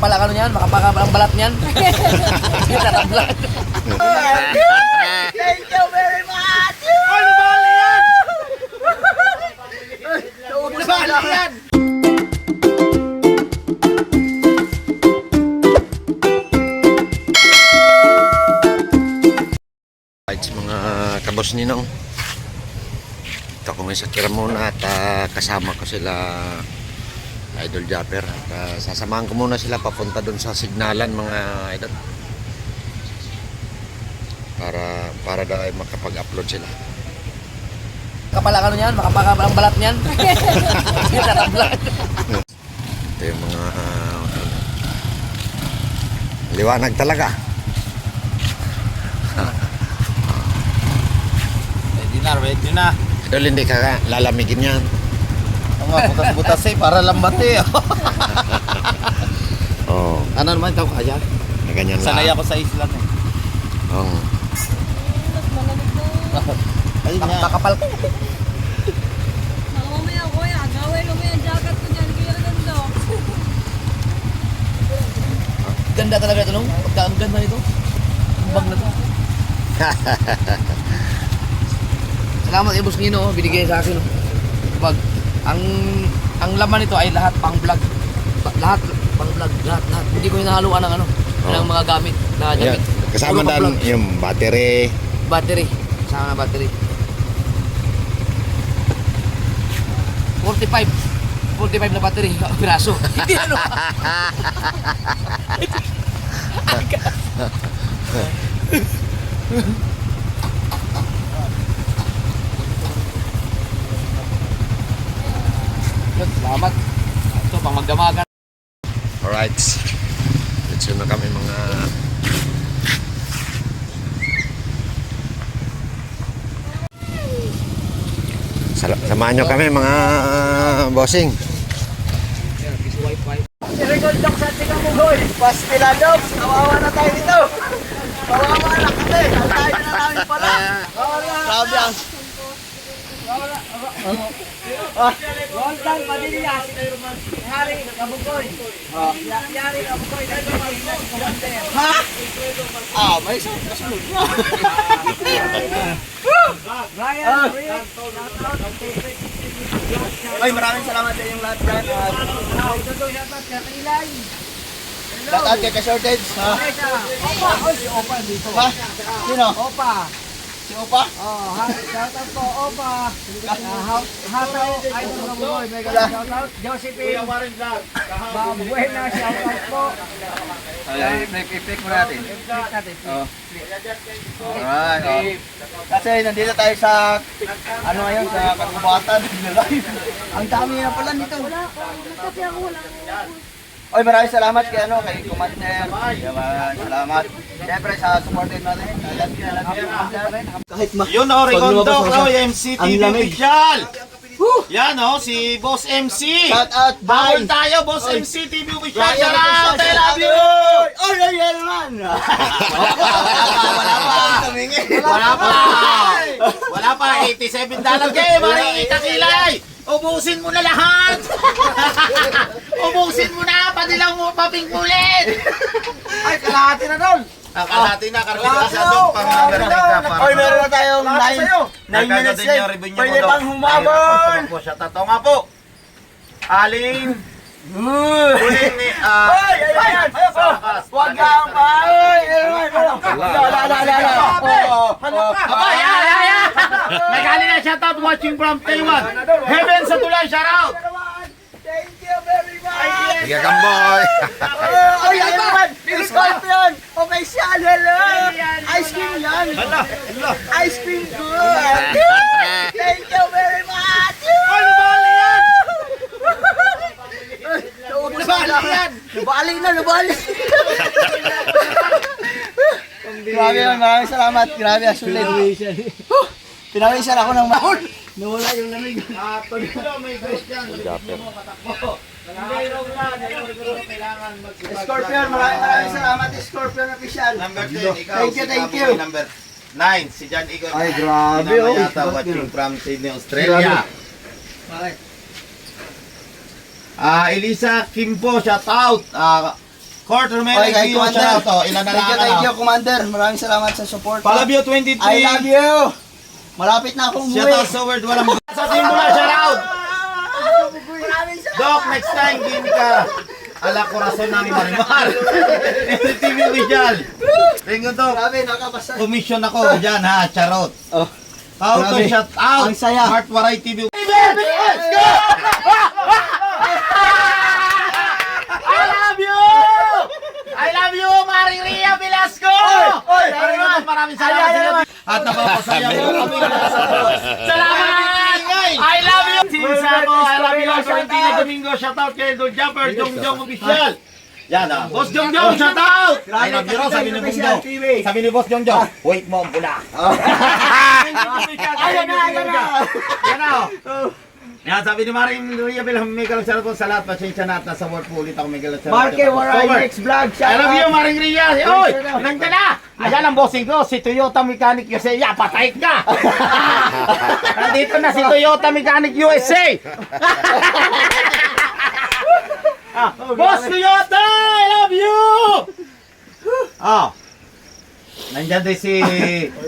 makapal ang ano niyan, makapal ang balat niyan. Tatablan. Thank you very much! Ay, nabali yan! Nabali yan! Right, mga kabos ninong. Ito ko may sakira muna at kasama ko sila Idol Japper. At sasamahan ko muna sila papunta dun sa signalan mga idol. Para daw ay makapag-upload sila. Kapal ang ano niyan, makapal ang balat niyan. Tatablan. Ito yung mga liwanag talaga. Ready na. Idol, hindi ka lalamigin yan. Ang mga butas-butas para lambat eh. Oo. Ano naman ito kaya? Ganyan lang. Sanay ako sa isla eh. Oo. Ayun nga. Makapal. Mamaya ko yan, gawin mo yung jacket ko dyan, kaya ganda. Ganda talaga ito, no? Ang ganda nito. Ang bag na to. Salamat Boss Nino, binigay sa akin. Pag ang laman nito ay lahat pang vlog. Lahat pang vlog, lahat. Hindi ko hinahaluan ng ano, ng mga gamit na Yan. gamit. Kasama Puro pang dan vlog. yung battery. Battery. Sama na battery. 45 na battery, piraso. Hindi ano. Salamat. Ito pang magdamagan. Alright. Let's na kami mga samahan nyo kami mga bossing. Record dok sa tika mo, boy. Pastila dok. Kawawa na tayo dito. Kawawa na kasi. Ang tayo na namin pala. Grabe ang... Roldan Padilla. Hari Kabukoy. Yari Kabukoy. Ha? Ah, may isang kasunod na. Ryan, ay, maraming salamat sa inyong lahat dyan. Shout out kay Ka-Shortage. Opa, si Opa dito. Ha? Sino? Opa. Si Opa? Oh, shout out po, Opa. Hataw, Idol Kabukoy. Mega shout out. Josephine. Babuena, shout out po. Flick mo natin. Alright. Kasi nandito tayo sa ano ngayon sa Kagubatan. Ang dami na pala nito. Kasi ako wala. Oy, maraming salamat kay kay Commander. Salamat. Siyempre sa supportin natin. Kahit Yun o, Regondo, MC TV official. Yan o, si Boss MC. shout out Bawal bye. tayo, Boss MC TV official. Ryan Shout out, I love you. Oy, yan naman. Wala pa, $87 kayo, maring itakilay. Ubusin mo na lahat. Ubusin mo na, pati lang mo papingkulin. Ay, kalahati na doon. Kalahati na, karamihan sa doon pang verdict. Oy, meron na tayong 9 minutes left. Pwede pang humabon. Siya tato nga po. Aling huling ni Ay, ayan. Wag kang bay. May galing na shoutout watching from Taiwan. Heaven sa tulay, shoutout. Thank you very much. Sige kamboy. Ay, ayan. Scorpion. Okay siya. Hello. Ice cream yan. Ice cream good. Thank you very much. Ay, nabali yan! Nabali na. Grabe yun, maraming salamat. Grabe, sulit. Pinawisan ako ng mahon. Nawala yung lamig. May Christian. Scorpion, maraming salamat. Scorpion official. Number 10, ikaw. Thank you. Number 9, si John Igor. Ay, grabe, oh. Yata watching from Sydney, Australia. Bakit? Elisa Kimpo, shout out. Fort Romero, Okay, kay Dio, Commander. shout out. Ilan na lang Thank you, Commander. Maraming salamat sa support. Palabyo 23. I love you! Malapit na akong Shout umuwi. out sa word, walang sa Simula, shout out. Doc, next time, game ka. Ala korason namin Marimar. TV official. Thank you, Doc. Grabe, nakapasa. Commission ako dyan ha, charot. Oh. How to Grabe. shout out. Ang saya. Smart Waray TV. Let's go! I love you! I love you, Maring Ria Velasco! Oy! Maraming salamat sa inyo. At napapasaya mo kami sa Salamat! I love you! Sinsako, I love you. Valentina Domingo, shout out kay Idol Jumper, Jong Jong official. Yan ah. Boss Jong Jong, shout out! I love you, sabi ni Bong Jong. Sabi ni Boss Jong Jong, wait mo ang pula. Ayan na! Yan na oh. Yan, sabi ni Maring Ria Velasco, may kalagsarat po sa lahat. Pasensya na at nasa work po ulit ako may kalagsarat. Marke Waray next vlog. I love you, Maring Ria. Oy, nandiyan na. Ayan ang bossing ko, si Toyota Mechanic USA. Ya, patay ka. Nandito na si Toyota Mechanic USA. Boss Toyota, I love you. Nandiyan din si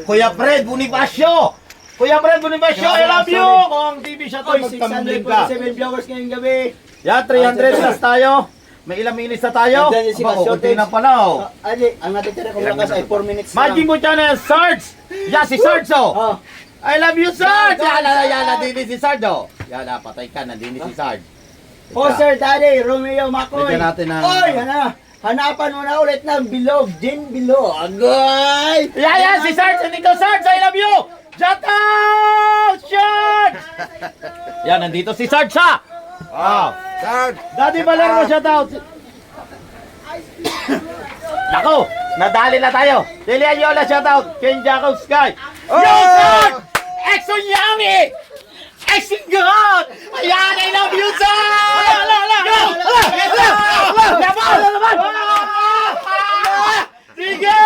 Kuya Fred Bonifacio. Kuya Fred Bonifacio, I love you. Kung TV siya to, magtamlim ka. 647 viewers ngayong gabi. Yan, 300 plus tayo. May ilang minutes na tayo? Nandiyan yung si Aba, Shortage. kunti na pala oh. Ali, ang natitira kong lakas ay 4 minutes Majin mo channel, Sarge! Yan, si Sarge oh! Oh. I love you, Sarge! Yan, Yan, nandini si Sarge oh! Yan, patay ka, nandini si Sarge. Oh, Sir Daddy, Romeo Macoy. Bigyan natin ng- Oy, hanapan mo na ulit ng bilog, gin bilog. Agoy! Yan, si Sarge! Nandito, Sarge! I love you! Shout out! Sarge! Yan, nandito si Sarge ha! Wow! Sarge! Daddy Valero, shout out! Nako! Nadali na tayo! Delia Yola, shout out! Ken Jacob Sky! Yo, Sarge! Exxon Yami! Exxon God! Ayan, I love you, Sarge! Go! Laban! Laban! Sige!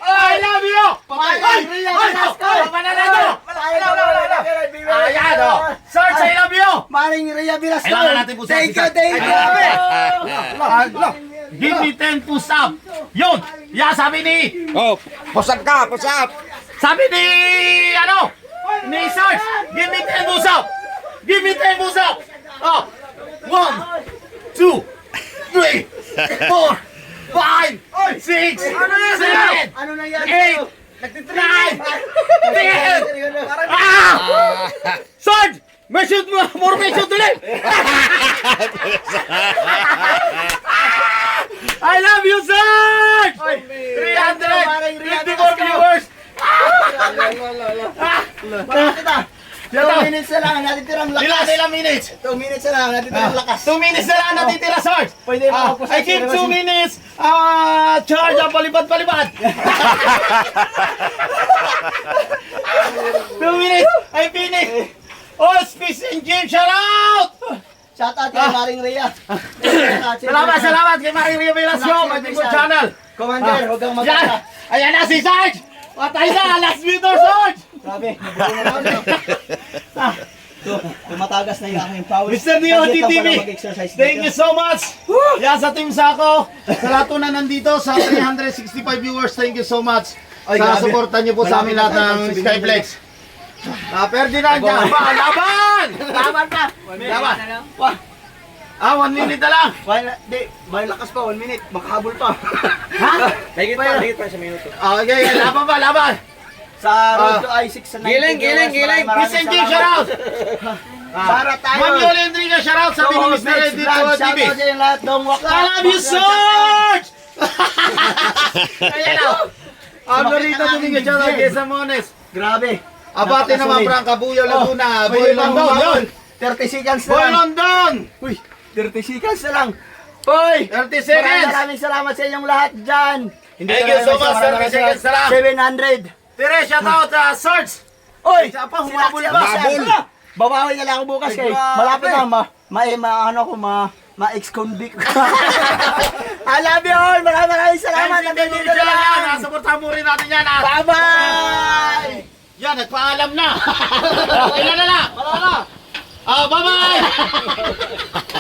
I love you! Ayan, oh! Sarge, I love you! Maring Ria Velasco. Kailangan natin po sa Thank you, isa. thank you. Give me 10 push up! Yun! Yeah, sabi ni... Oh, pusap ka, pusap! Sabi ni... Ano? Ni Sarge! Give me 10 push up! Give me 10 push up! Oh! 1, 2, 3, 4, 5, 6, 7, Ano nangyari? 8, 9, 10! Ah! Sarge! May shoot mo! More may shoot ulit! I love you, Sarge! 354 viewers! Bakit ah? 2 minutes na lang, natitirang lakas. Ilang minutes? 2 minutes na lang, natitirang lakas. 2 minutes na lang natitira, Sarge! Pwede Ah, makapos I keep 2 minutes! Charge ang palipad-palipad! 2 minutes! I finish! Oh, Space and Jim, shout out! Shout out kay Maring Ria. Salamat kay Maring Ria Velasco, my people channel! Commander, huwag kang Yan! magkaka. Ayan na si Sarge! Patay na! Last meter, Sarge! Grabe, nabuo na kami. Tumatagas na yung aking pawis. Mr. Neo Saglit lang TV, pala mag-exercise thank dito. you so much! Yan sa Team Sako, sa lahat po na nandito, sa 365 viewers, thank you so much. Ay, Sa grabe. suportan niyo po sa amin lahat ng Skyflex. Ferdinand dyan! Laban! Laban pa! Laban! Wah, 1 minute na lang! may lakas pa, 1 minute, makahabol pa. Ha? Higit pa sa minuto. Okay, laban pa, laban! Sa road to I-6 sa 19 viewers, Listen, Jim, shout out! Para tayo. Ma'am Yoli Enrique, shout out sa Go, Minimis na next Red vlog. Dito Shout TV. out sa inyo lahat. Don't walk I love you, Sarge! Ayan o! Alvarito Dominguez, shout out kay Samones. Grabe. Abate naman, Frank, Kabuyo, Laguna, Boy London, yun! 30 seconds na Boy lang. London! Uy, 30 seconds na lang. Uy! 30 seconds! Maraming salamat sa inyong lahat dyan. Thank you so much, 30 seconds na lang. 700. Tere, shout out Sarge! Uy! Isa pa, humabol pa. Humabol! Babawi na lang ako bukas kay Grabe. malapit na ma-ex-convict. I love you all! Maraming salamat. Thank you, yan. Nasuportahan mo rin natin yan. Bye-bye! Yan, nagpaalam na. Ilan na lang? Wala na. Bye-bye!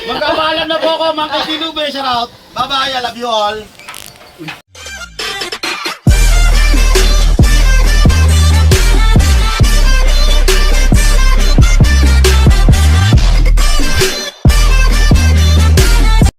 Magkamalam na po ako, mga kaibigan. Shout out. Bye-bye, I love you all.